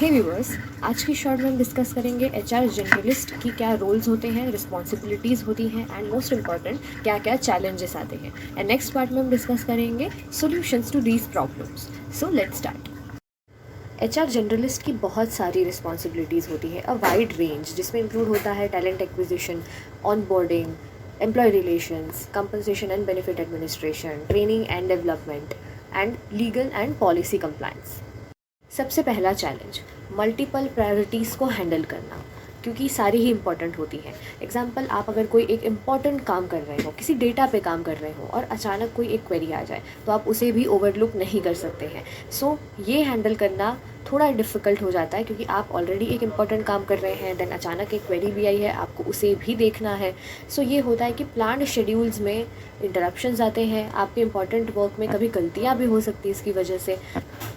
हे viewers, आज की short में हम डिस्कस करेंगे एचआर जनरलिस्ट की क्या रोल्स होते हैं, रिस्पॉन्सिबिलिटीज़ होती हैं एंड मोस्ट इंपॉर्टेंट क्या क्या चैलेंजेस आते हैं। एंड नेक्स्ट पार्ट में हम डिस्कस करेंगे solutions to these problems. So let's start. HR generalist की बहुत सारी रिस्पॉन्सिबिलिटीज़ होती है, अ वाइड रेंज, जिसमें इंक्लूड होता है talent acquisition, onboarding, employee relations, compensation and benefit administration, training and development and legal and policy compliance. सबसे पहला चैलेंज, मल्टीपल प्रायोरिटीज़ को हैंडल करना, क्योंकि सारी ही इंपॉर्टेंट होती हैं। एग्जाम्पल, आप अगर कोई एक इम्पॉर्टेंट काम कर रहे हो, किसी डेटा पे काम कर रहे हो और अचानक कोई एक क्वेरी आ जाए तो आप उसे भी ओवरलुक नहीं कर सकते हैं। सो ये हैंडल करना थोड़ा डिफ़िकल्ट हो जाता है, क्योंकि आप ऑलरेडी एक इम्पॉर्टेंट काम कर रहे हैं, देन अचानक एक क्वेरी भी आई है, आपको उसे भी देखना है। सो ये होता है कि प्लान्ड शेड्यूल्स में इंटरप्शंस आते हैं, आपके इंपॉर्टेंट वर्क में कभी गलतियाँ भी हो सकती है इसकी वजह से।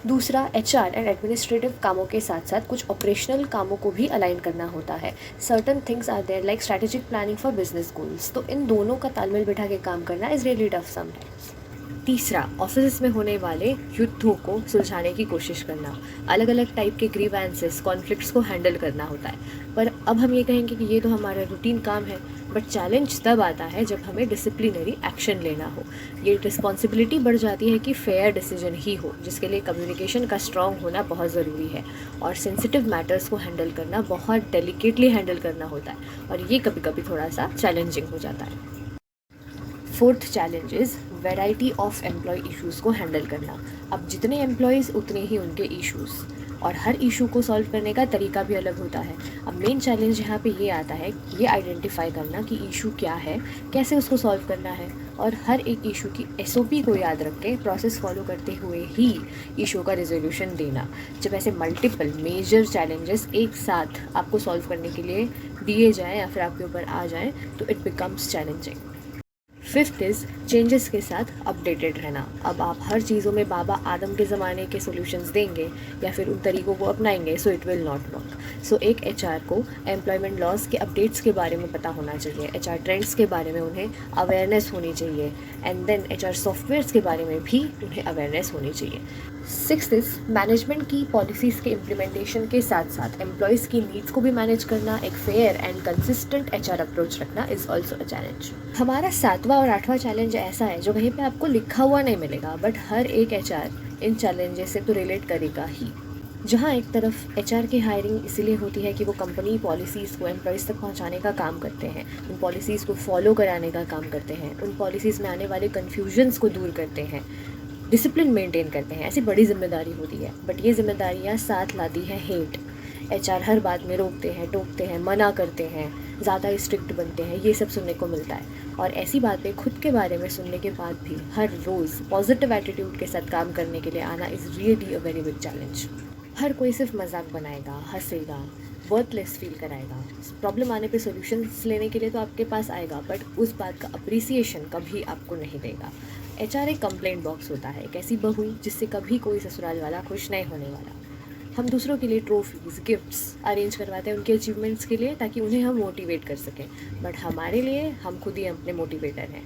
दूसरा, एचआर एंड एडमिनिस्ट्रेटिव कामों के साथ साथ कुछ ऑपरेशनल कामों को भी अलाइन करना होता है। Certain things are there like strategic planning for business goals, तो इन दोनों का तालमेल बिठा के काम करना इज़ रियली टफ समटाइम्स। तीसरा, ऑफिस में होने वाले युद्धों को सुलझाने की कोशिश करना, अलग अलग टाइप के ग्रीवेंसेस, कॉन्फ्लिक्ट्स को हैंडल करना होता है। पर अब हम ये कहेंगे कि ये तो हमारा रूटीन काम है, बट चैलेंज तब आता है जब हमें डिसिप्लिनरी एक्शन लेना हो। ये रिस्पॉन्सिबिलिटी बढ़ जाती है कि फेयर डिसीजन ही हो, जिसके लिए कम्युनिकेशन का स्ट्रॉन्ग होना बहुत ज़रूरी है, और सेंसिटिव मैटर्स को हैंडल करना, बहुत डेलिकेटली हैंडल करना होता है, और ये कभी कभी थोड़ा सा चैलेंजिंग हो जाता है। Fourth challenge is variety of employee issues को हैंडल करना। अब जितने एम्प्लॉयज़ उतने ही उनके इश्यूज़, और हर इशू को सॉल्व करने का तरीका भी अलग होता है। अब मेन चैलेंज यहाँ पे ये आता है कि ये आइडेंटिफाई करना कि इशू क्या है, कैसे उसको सॉल्व करना है, और हर एक इशू की एसओपी को याद रख के प्रोसेस फॉलो करते हुए ही इशू का रिजोल्यूशन देना। जब ऐसे मल्टीपल मेजर चैलेंजेस एक साथ आपको सॉल्व करने के लिए दिए जाएँ या फिर आपके ऊपर आ जाएँ, तो it becomes challenging. Fifth is changes के साथ अपडेटेड रहना। अब आप हर चीज़ों में बाबा आदम के ज़माने के सॉल्यूशंस देंगे या फिर उन तरीक़ों को अपनाएंगे, so it will not work. So एक एचआर को एम्प्लॉयमेंट लॉज के अपडेट्स के बारे में पता होना चाहिए, एचआर ट्रेंड्स के बारे में उन्हें अवेयरनेस होनी चाहिए, एंड देन एचआर सॉफ्टवेयर्स के बारे में भी उन्हें अवेयरनेस होनी चाहिए। सिक्स्थ इज़ मैनेजमेंट की पॉलिसीज़ के इम्प्लीमेंटेशन के साथ साथ एम्प्लॉयज़ की नीड्स को भी मैनेज करना, एक fair and consistent HR approach रखना इज़ ऑल्सो अ चैलेंज। हमारा सातवां और आठवां चैलेंज ऐसा है जो कहीं पे आपको लिखा हुआ नहीं मिलेगा, बट हर एक एचआर इन चैलेंजेस से तो रिलेट करेगा ही। जहाँ एक तरफ एचआर की हायरिंग इसीलिए होती है कि वो कंपनी पॉलिसीज़ को एम्प्लॉयज़ तक पहुँचाने का काम करते हैं, उन पॉलिसीज़ को फॉलो कराने का काम करते हैं, उन पॉलिसीज़ में आने वाले कन्फ्यूजन्स को दूर करते हैं, डिसिप्लिन मेंटेन करते हैं। ऐसी बड़ी जिम्मेदारी होती है, बट ये जिम्मेदारियाँ साथ लाती हैं हेट। एचआर हर बात में रोकते हैं, टोकते हैं, मना करते हैं, ज़्यादा स्ट्रिक्ट बनते हैं, ये सब सुनने को मिलता है। और ऐसी बातें खुद के बारे में सुनने के बाद भी हर रोज़ पॉजिटिव एटीट्यूड के साथ काम करने के लिए आना is really a very big challenge. हर कोई सिर्फ मजाक बनाएगा, हंसेगा, वर्थलेस फील कराएगा। प्रॉब्लम आने पे सॉल्यूशंस लेने के लिए तो आपके पास आएगा, बट उस बात का अप्रिसिएशन कभी आपको नहीं देगा। एचआर एक कंप्लेंट बॉक्स होता है, एक ऐसी बहू जिससे कभी कोई ससुराल वाला खुश नहीं होने वाला। हम दूसरों के लिए ट्रॉफीज़, गिफ्ट्स अरेंज करवाते हैं उनके अचीवमेंट्स के लिए, ताकि उन्हें हम मोटिवेट कर सकें, बट हमारे लिए हम खुद ही अपने मोटिवेटर हैं।